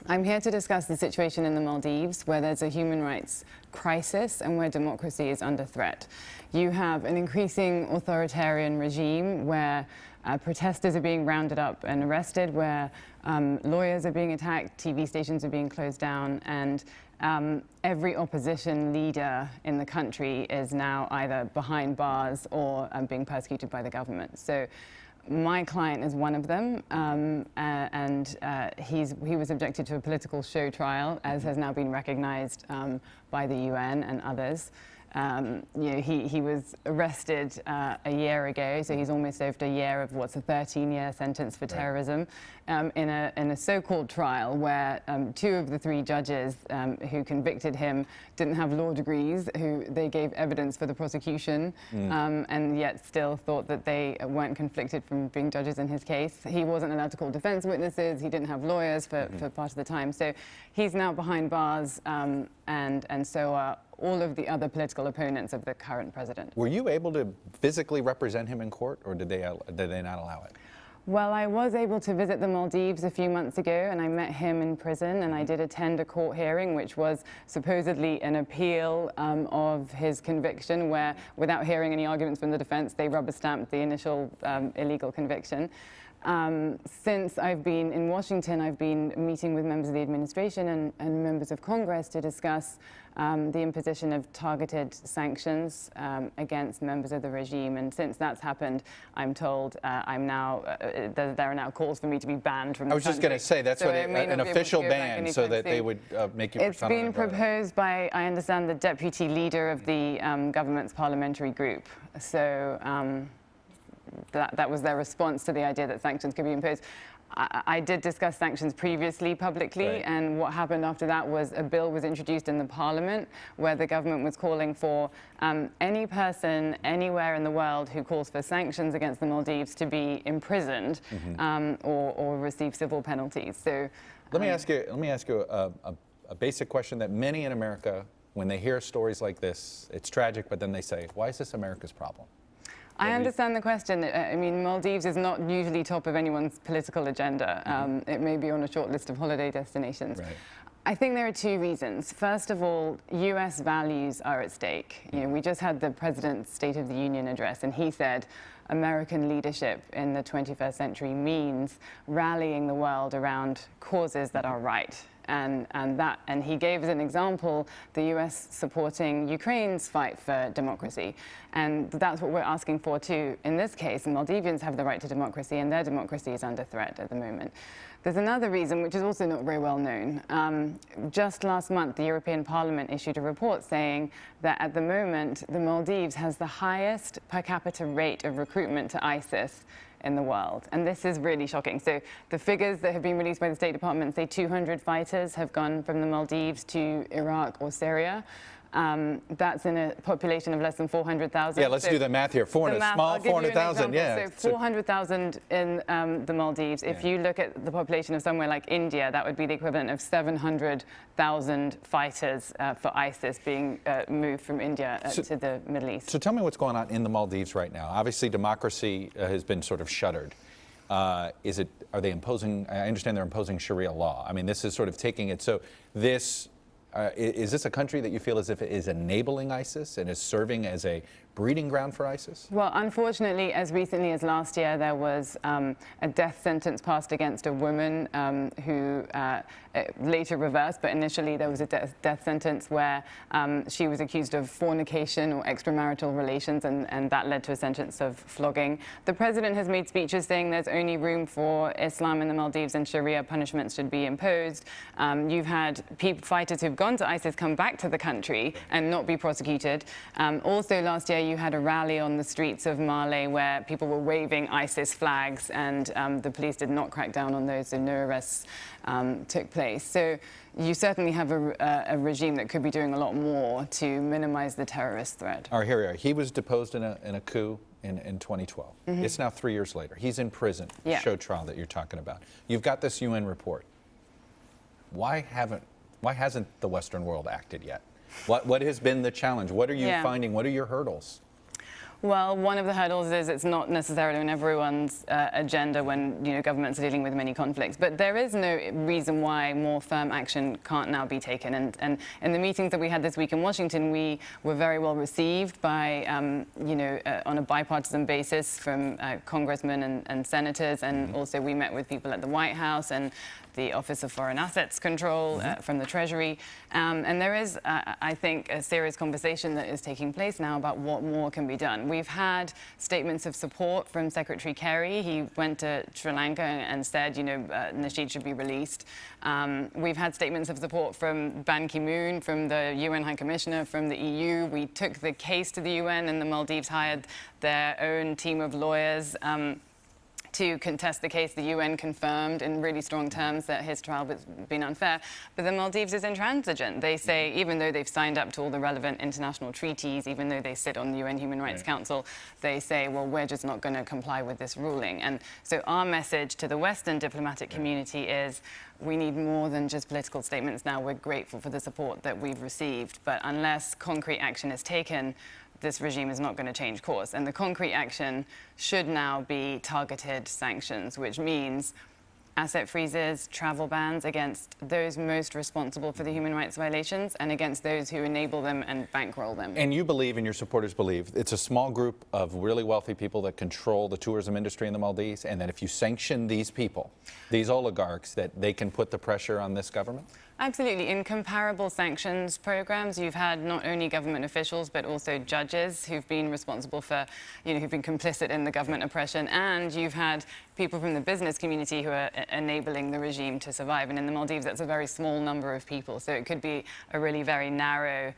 I'm here to discuss the situation in the Maldives, where there's a human rights crisis and where democracy is under threat. You have an increasing authoritarian regime where protesters are being rounded up and arrested, where lawyers are being attacked, TV stations are being closed down, and every opposition leader in the country is now either behind bars or being persecuted by the government. So my client is one of them, he was subjected to a political show trial, as has now been recognized by the UN and others. He was arrested a year ago, so he's almost served a year of what's a 13-year sentence for terrorism in a so-called trial where two of the three judges who convicted him didn't have law degrees, who they gave evidence for the prosecution, and yet still thought that they weren't conflicted from being judges in his case. He wasn't allowed to call defense witnesses, he didn't have lawyers for part of the time. So he's now behind bars, and so are all of the other political opponents of the current president. Were you able to physically represent him in court, or did they not allow it? Well, I was able to visit the Maldives a few months ago, and I met him in prison, and I did attend a court hearing, which was supposedly an appeal of his conviction, where, without hearing any arguments from the defense, they rubber-stamped the initial illegal conviction. Since I've been in Washington, I've been meeting with members of the administration and members of Congress to discuss the imposition of targeted sanctions against members of the regime. And since that's happened, I'm told there are now calls for me to be banned from the country. I was just going to say, that's what an official ban, so that they would make you It's been proposed by, I understand, the deputy leader of the government's parliamentary group. So that was their response to the idea that sanctions could be imposed. I did discuss sanctions previously publicly, and what happened after that was a bill was introduced in the parliament where the government was calling for any person anywhere in the world who calls for sanctions against the Maldives to be imprisoned or receive civil penalties. So let me ask you a basic question that many in America, when they hear stories like this, it's tragic, but then they say, why is this America's problem? I understand the question. I mean, Maldives is not usually top of anyone's political agenda. It may be on a short list of holiday destinations. Right. I think there are two reasons. First of all, U.S. values are at stake. You know, we just had the President's State of the Union address, and he said American leadership in the 21st century means rallying the world around causes that are right. And he gave as an example the U.S. supporting Ukraine's fight for democracy. And that's what we're asking for too in this case. And Maldivians have the right to democracy, and their democracy is under threat at the moment. There's another reason, which is also not very well known. Just last month, the European Parliament issued a report saying that at the moment, the Maldives has the highest per capita rate of recruitment to ISIS in the world. And this is really shocking. So the figures that have been released by the State Department say 200 fighters have gone from the Maldives to Iraq or Syria. That's in a population of less than 400,000. Yeah, let's do the math here. Small 400,000, yeah. So 400,000 in the Maldives. If you look at the population of somewhere like India, that would be the equivalent of 700,000 fighters for ISIS being moved from India to the Middle East. So tell me what's going on in the Maldives right now. Obviously, democracy has been sort of shuttered. Are they imposing, I understand they're imposing Sharia law. I mean, this is sort of taking it, so this, is this a country that you feel as if it is enabling ISIS and is serving as a breeding ground for ISIS? Well, unfortunately, as recently as last year, there was a death sentence passed against a woman who later reversed, but initially there was a death sentence where she was accused of fornication or extramarital relations, and that led to a sentence of flogging. The president has made speeches saying there's only room for Islam in the Maldives and Sharia punishments should be imposed. You've had fighters who've gone to ISIS come back to the country and not be prosecuted. Also last year, you had a rally on the streets of Male where people were waving ISIS flags, and the police did not crack down on those, so no arrests took place. So you certainly have a regime that could be doing a lot more to minimize the terrorist threat. All right, here we are. He was deposed in a coup in 2012. It's now 3 years later. He's in prison, show trial that you're talking about. You've got this UN report. Why hasn't the Western world acted yet? What has been the challenge? What are you finding? What are your hurdles? Well, one of the hurdles is it's not necessarily on everyone's agenda when governments are dealing with many conflicts. But there is no reason why more firm action can't now be taken. And in the meetings that we had this week in Washington, we were very well received by on a bipartisan basis from congressmen and senators, and also we met with people at the White House and the Office of Foreign Assets Control from the Treasury. And there is, I think, a serious conversation that is taking place now about what more can be done. We've had statements of support from Secretary Kerry. He went to Sri Lanka and said, Nasheed should be released. We've had statements of support from Ban Ki-moon, from the UN High Commissioner, from the EU. We took the case to the UN, and the Maldives hired their own team of lawyers to contest the case. The UN confirmed in really strong terms that his trial has been unfair. But the Maldives is intransigent. They say, even though they've signed up to all the relevant international treaties, even though they sit on the UN Human Rights Council, they say, well, we're just not going to comply with this ruling. And so our message to the Western diplomatic community is, we need more than just political statements now. We're grateful for the support that we've received. But unless concrete action is taken, this regime is not going to change course. And the concrete action should now be targeted sanctions, which means asset freezes, travel bans against those most responsible for the human rights violations and against those who enable them and bankroll them. And you believe, and your supporters believe, it's a small group of really wealthy people that control the tourism industry in the Maldives, and that if you sanction these people, these oligarchs, that they can put the pressure on this government? Absolutely. In comparable sanctions programs, you've had not only government officials, but also judges who've been responsible for, who've been complicit in the government oppression, and you've had people from the business community who are enabling the regime to survive. And in the Maldives, that's a very small number of people. So it could be a really very narrow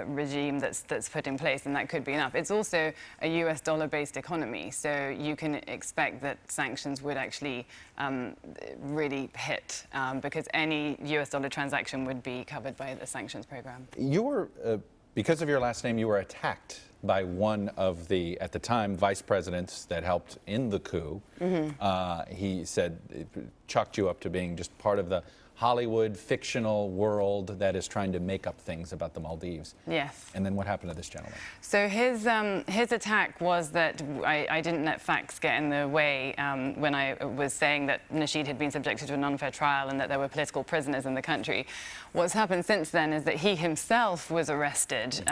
regime that's put in place, and that could be enough. It's also a US dollar-based economy, so you can expect that sanctions would actually really hit, because any US dollar transaction would be covered by the sanctions program. You were, because of your last name, you were attacked by one of the, at the time, vice presidents that helped in the coup. He said, chalked you up to being just part of the Hollywood fictional world that is trying to make up things about the Maldives. Yes. And then what happened to this gentleman? So his attack was that I didn't let facts get in the way when I was saying that Nasheed had been subjected to an unfair trial and that there were political prisoners in the country. What's happened since then is that he himself was arrested,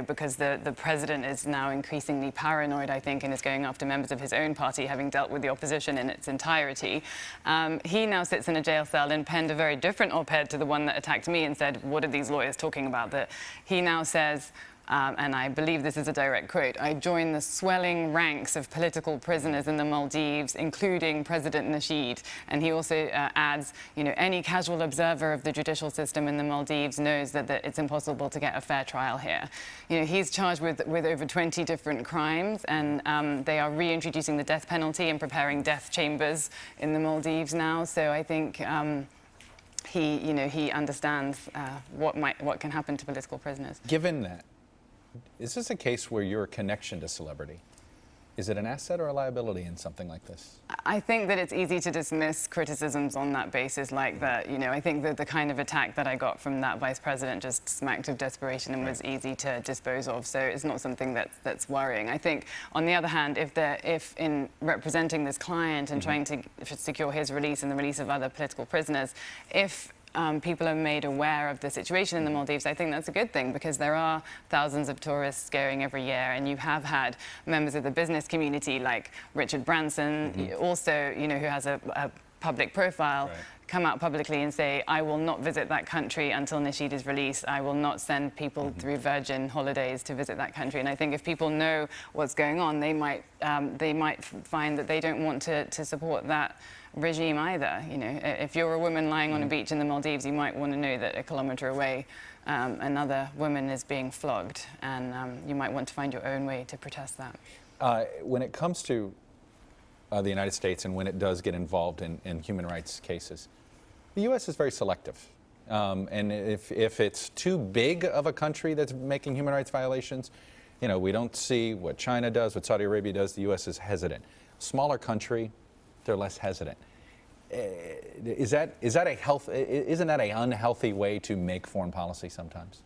because the president is now increasingly paranoid, I think, and is going after members of his own party, having dealt with the opposition in its entirety. He now sits in a jail cell and penned a very different op-ed to the one that attacked me and said, what are these lawyers talking about? That he now says, and I believe this is a direct quote, I join the swelling ranks of political prisoners in the Maldives, including President Nasheed. And he also adds, any casual observer of the judicial system in the Maldives knows that it's impossible to get a fair trial here. He's charged with over 20 different crimes, and they are reintroducing the death penalty and preparing death chambers in the Maldives now. So I think he understands what can happen to political prisoners. Given that, is this a case where your connection to celebrity, is it an asset or a liability in something like this? I think that it's easy to dismiss criticisms on that basis like that. I think that the kind of attack that I got from that vice president just smacked of desperation and was easy to dispose of. So it's not something that's worrying. I think, on the other hand, if in representing this client and trying to secure his release and the release of other political prisoners, if people are made aware of the situation in the Maldives, I think that's a good thing, because there are thousands of tourists going every year, and you have had members of the business community like Richard Branson, also, who has a public profile, come out publicly and say, I will not visit that country until Nasheed is released. I will not send people through Virgin holidays to visit that country. And I think if people know what's going on, they might find that they don't want to support that regime either. If you're a woman lying on a beach in the Maldives, you might want to know that a kilometre away another woman is being flogged, and you might want to find your own way to protest that. When it comes to the United States, and when it does get involved in human rights cases, the U.S. is very selective. And if it's too big of a country that's making human rights violations, we don't see what China does, what Saudi Arabia does. The U.S. is hesitant. Smaller country, they're less hesitant. Isn't that an unhealthy way to make foreign policy sometimes?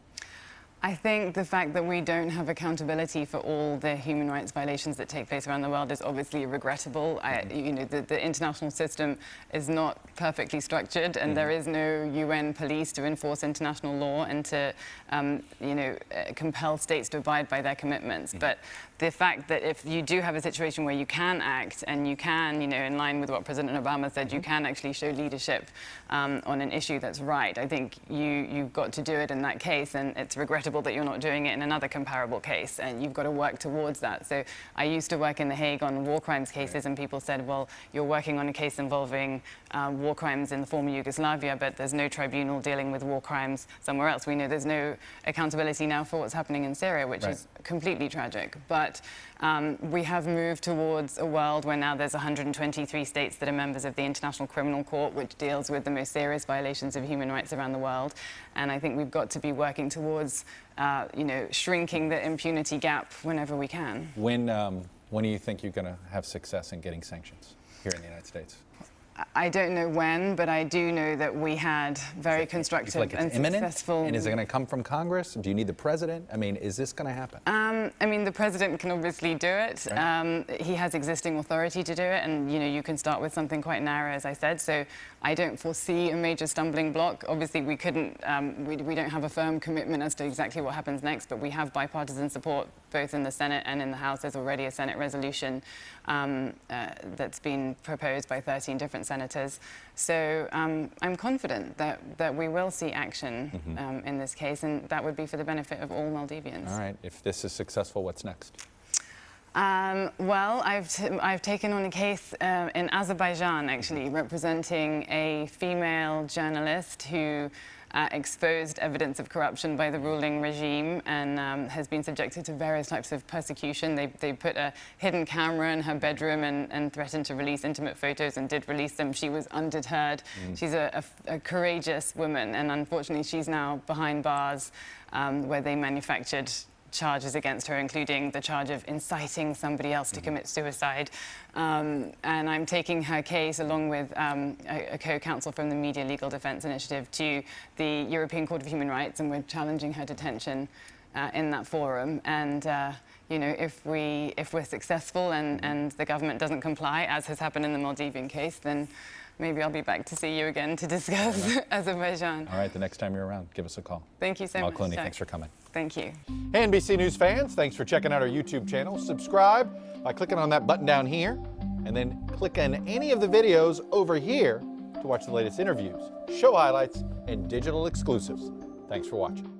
I think the fact that we don't have accountability for all the human rights violations that take place around the world is obviously regrettable. You know, the international system is not perfectly structured, and there is no UN police to enforce international law and to, you know, compel states to abide by their commitments. But the fact that if you do have a situation where you can act and you can, you know, in line with what President Obama said, you can actually show leadership on an issue that's right, I think you've got to do it in that case, and it's regrettable that you're not doing it in another comparable case, and you've got to work towards that. So I used to work in The Hague on war crimes cases, and people said, well, you're working on a case involving war crimes in the former Yugoslavia, but there's no tribunal dealing with war crimes somewhere else. We know there's no accountability now for what's happening in Syria, which is completely tragic. But we have moved towards a world where now there's 123 states that are members of the International Criminal Court, which deals with the most serious violations of human rights around the world. And I think we've got to be working towards, you know, shrinking the impunity gap whenever we can. When do you think you're going to have success in getting sanctions here in the United States? I don't know when, but I do know that we had very constructive and successful. And is it going to come from Congress? Do you need the president? I mean, is this going to happen? I mean, the president can obviously do it. Right. He has existing authority to do it, and you know, you can start with something quite narrow, as I said. So I don't foresee a major stumbling block. Obviously, we couldn't. We don't have a firm commitment as to exactly what happens next, but we have bipartisan support both in the Senate and in the House. There's already a Senate resolution that's been proposed by 13 different senators. So I'm confident that we will see action in this case, and that would be for the benefit of all Maldivians. All right. If this is successful, what's next? Well, I've taken on a case in Azerbaijan, actually, representing a female journalist who exposed evidence of corruption by the ruling regime and has been subjected to various types of persecution. They put a hidden camera in her bedroom and threatened to release intimate photos, and did release them. She was undeterred. She's a courageous woman, and unfortunately she's now behind bars where they manufactured charges against her, including the charge of inciting somebody else to commit suicide. And I'm taking her case, along with a co-counsel from the Media Legal Defense Initiative, to the European Court of Human Rights, and we're challenging her detention in that forum. And you know, if we're successful and the government doesn't comply, as has happened in the Maldivian case, then maybe I'll be back to see you again to discuss Azerbaijan. All right, the next time you're around, give us a call. Thank you so much, Clooney, Jack. thanks for coming. Thank you. Hey, NBC News fans, thanks for checking out our YouTube channel. Subscribe by clicking on that button down here, and then click on any of the videos over here to watch the latest interviews, show highlights, and digital exclusives. Thanks for watching.